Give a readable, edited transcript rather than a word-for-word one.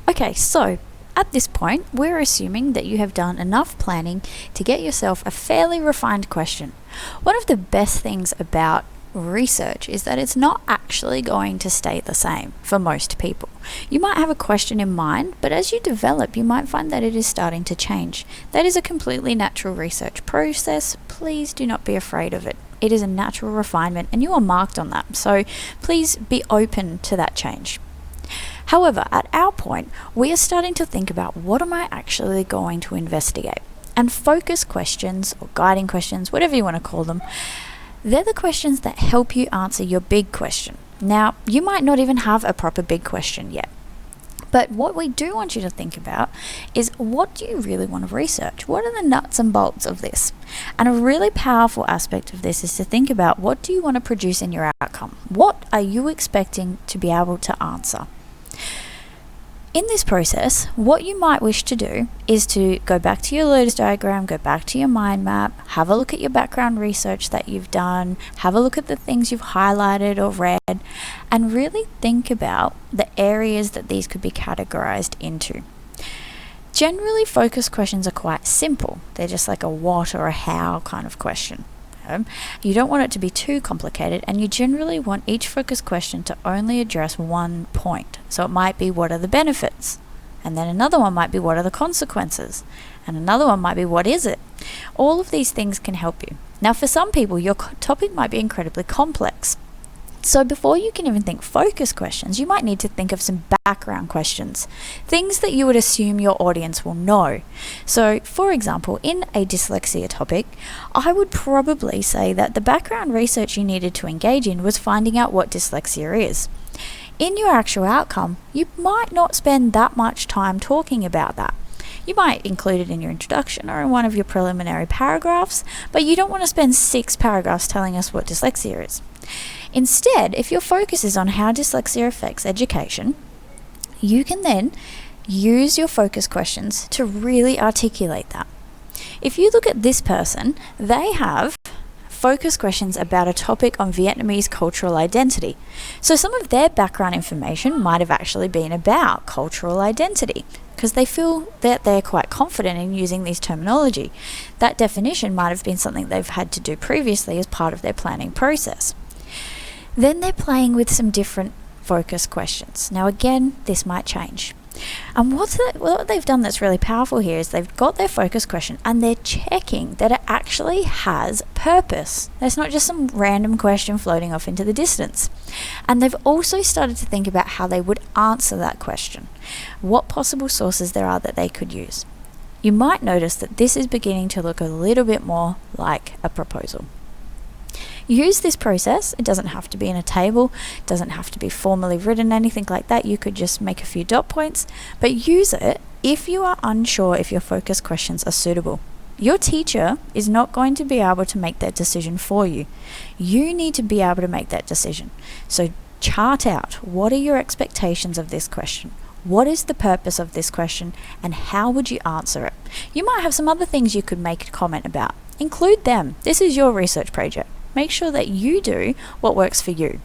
Okay, so at this point, we're assuming that you have done enough planning to get yourself a fairly refined question. One of the best things about research is that it's not actually going to stay the same for most people. You might have a question in mind, but as you develop, you might find that it is starting to change. That is a completely natural research process. Please do not be afraid of it. It is a natural refinement and you are marked on that. So please be open to that change. However, at our point, we are starting to think about what am I actually going to investigate? And focus questions or guiding questions, whatever you want to call them, they're the questions that help you answer your big question. Now, you might not even have a proper big question yet. But what we do want you to think about is, what do you really want to research? What are the nuts and bolts of this? And a really powerful aspect of this is to think about, what do you want to produce in your outcome? What are you expecting to be able to answer? In this process, what you might wish to do is to go back to your Lotus diagram, go back to your mind map, have a look at your background research that you've done, have a look at the things you've highlighted or read, and really think about the areas that these could be categorized into. Generally, focus questions are quite simple. They're just like a what or a how kind of question. You don't want it to be too complicated, and you generally want each focus question to only address one point. So it might be, what are the benefits? And then another one might be, what are the consequences? And another one might be, what is it? All of these things can help you. Now, for some people, your topic might be incredibly complex. So before you can even think focus questions, you might need to think of some background questions, things that you would assume your audience will know. So, for example, in a dyslexia topic, I would probably say that the background research you needed to engage in was finding out what dyslexia is. In your actual outcome, you might not spend that much time talking about that. You might include it in your introduction or in one of your preliminary paragraphs, but you don't want to spend 6 paragraphs telling us what dyslexia is. Instead, if your focus is on how dyslexia affects education, you can then use your focus questions to really articulate that. If you look at this person, they have focus questions about a topic on Vietnamese cultural identity. So some of their background information might have actually been about cultural identity, because they feel that they're quite confident in using these terminology. That definition might have been something they've had to do previously as part of their planning process. Then they're playing with some different focus questions. Now again, this might change. And what they've done that's really powerful here is they've got their focus question and they're checking that it actually has purpose. There's not just some random question floating off into the distance. And they've also started to think about how they would answer that question, what possible sources there are that they could use. You might notice that this is beginning to look a little bit more like a proposal. Use this process. It doesn't have to be in a table, it doesn't have to be formally written, anything like that. You could just make a few dot points, but use it if you are unsure if your focus questions are suitable. Your teacher is not going to be able to make that decision for you. You need to be able to make that decision. So chart out, what are your expectations of this question? What is the purpose of this question, and how would you answer it? You might have some other things you could make a comment about. Include them. This is your research project. Make sure that you do what works for you.